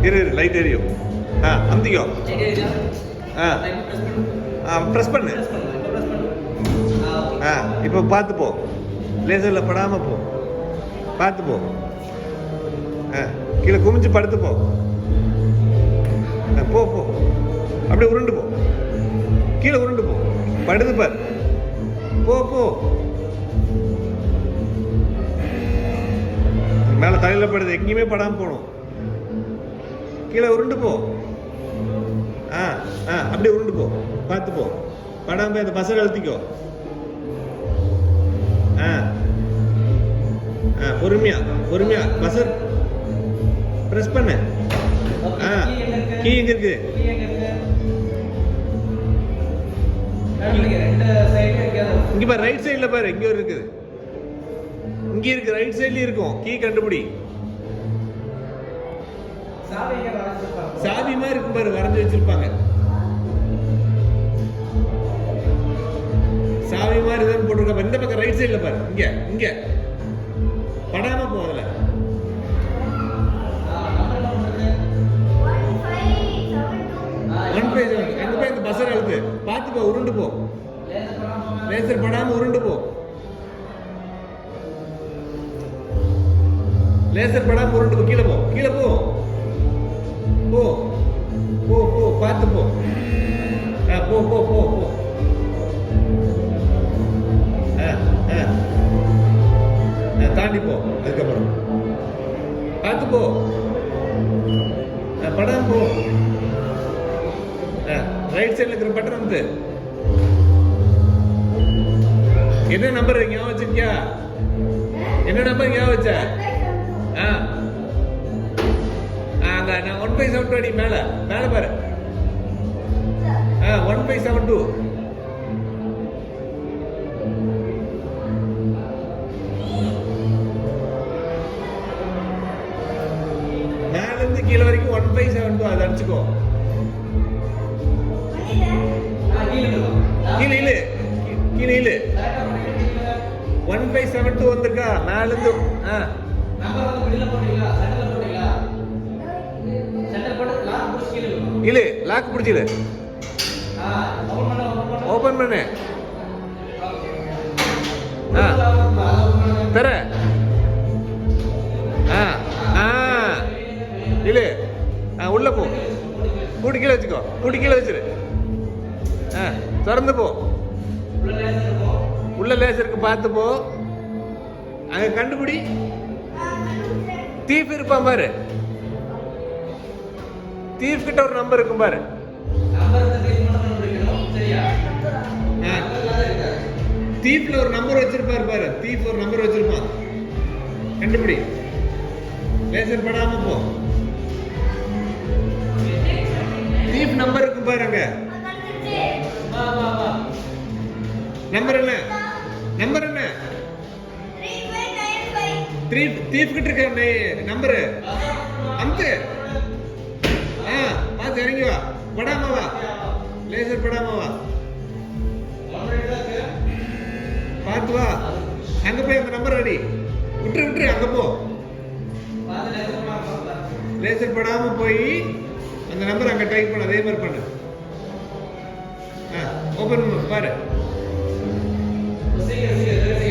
இரு லைட் எரியும். அமுத்திக்கோ. ப்ரெஸ் பண்ணு. இப்போ பார்த்து போ. லேசரில் படாமல் போ. பார்த்து போ. கீழே குமிஞ்சு படுத்து போ. போ போ. அப்படியே உருண்டு போ. கீழே உருண்டு போ. படுத்து பார். போ போ. மேலே தலையில் படுது, எங்கேயுமே படாமல் போகணும். கீழே உருண்டு போ. அப்படியே உருண்டு போ. பார்த்து போ. படாமல் போய் அந்த பசங்க அழுத்திக்கோ. பொறுமையா பொறுமையா பசர் பிரஸ் பண்ணு. கீ எங்க இருக்கு? இங்க பாரு, ரைட் சைடுல பாரு, இங்க இருக்குது. இங்க இருக்கு, ரைட் சைடுல இருக்கும். கீ கண்டுபிடி. சாவி மாதிரி இருக்கும் பாரு, வரைஞ்சு வச்சிருப்பாங்க. சாவி மாதிரி தான் போட்டிருக்க. இந்த பக்கம் ரைட் சைடுல பாரு. இங்க இங்க படாம போகல. 1572. எங்க போய் இந்த பஸ்ஸர் அழுத்து. பார்த்து போ, உருண்டு போ. லேசர் படாம உருண்டு போ. லேசர் படாம உருண்டு போ. கீழே போ, கீழே போ. போ போ போ. பார்த்து போ. போ போ போ போ. தாண்டி போ. அதுக்கப்புறம் பார்த்து போ. படாம போ. ரைட் சைடுல இருக்கிற பட்டன் வந்து என்ன நம்பர் ஞாபகம் வச்சிருக்கியா? என்ன நம்பர் ஞாபகம் வச்ச? அங்க நான் 1572 அடி மேல மேல பாரு. 1572. மேல இருந்து கீழே வரைக்கும் 1572. அதை அடிச்சுக்கோ. கீழே இழு, கீழே இழு. 1572 வந்திருக்கா? மேல இருந்து இழு, லாக் பிடிச்சிடு. ஓபன் பண்ணு. தர இழு. உள்ள போ. கூட்டி கீழே வச்சுக்கோ. கூட்டி கீழே வச்சிரு. திறந்து போ. உள்ள லேசருக்கு பார்த்து போ. அங்க கண்டுபிடி. தீப் இருப்பான் பாரு. தீப் கிட்ட ஒரு நம்பர் இருக்கும் பாரு. தீப்ல ஒரு நம்பர் வச்சிருப்பாரு பாரு. தீப் ஒரு நம்பர் வச்சிருப்பான். கண்டுபிடி. லேசர் படாம போ. தீப் நம்பர் இருக்கும் பாரு. அங்க நம்பர் என்ன? நம்பர் என்ன? 3 தீப் கிட்ட இருக்க நம்பர். அம்து. பார்த்து இறங்கி வா. படாம வா. லேசர் படாம வா. பார்த்து வா. அங்க போய் அந்த நம்பர் அடி. விட்டுரு விட்டுரு. அங்க போ. லேசர் படாம போய் அந்த நம்பர் அங்க டைப் பண்ண. அதே மாதிரி பண்ணு. ஓபன் பண்ணு பாரு.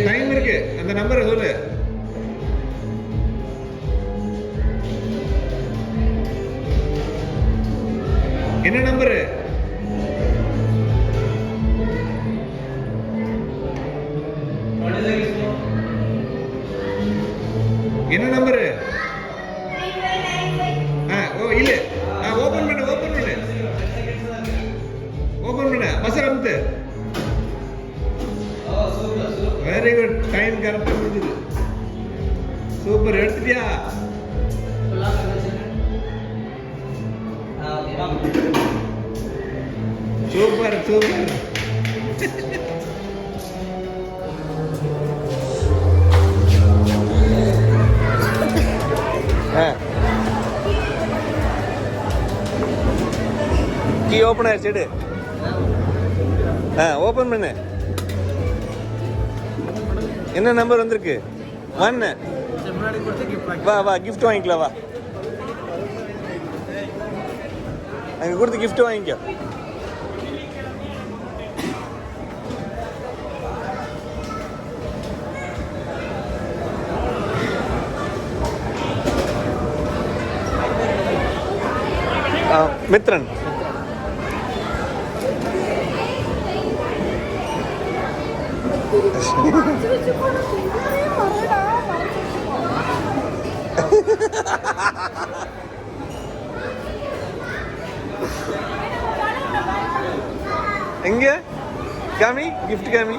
டைம் இருக்கு. அந்த நம்பரை சொல்லு. என்ன நம்பரு? என்ன நம்பரு? இல்ல. ஓபன் பண்ணு. ஓபன் பண்ணு. ஓபன் பண்ணு. பஸ்ஸர் அமுத்து. Very good. டைம் கரெக்டா முடிஞ்சது. சூப்பர். எடுத்துட்டியா? Super super. கீ ஓப்பன் ஆயிடுச்சு. ஓப்பன் பண்ணு. என்ன நம்பர் வந்திருக்கு? 1. வா வா, கிஃப்ட் வாங்கிக்கலாம் வா. அங்கே கொடுத்து கிஃப்ட் வாங்கிக்கோ. மித்ரன் எங்க காமி கிஃப்ட் காமி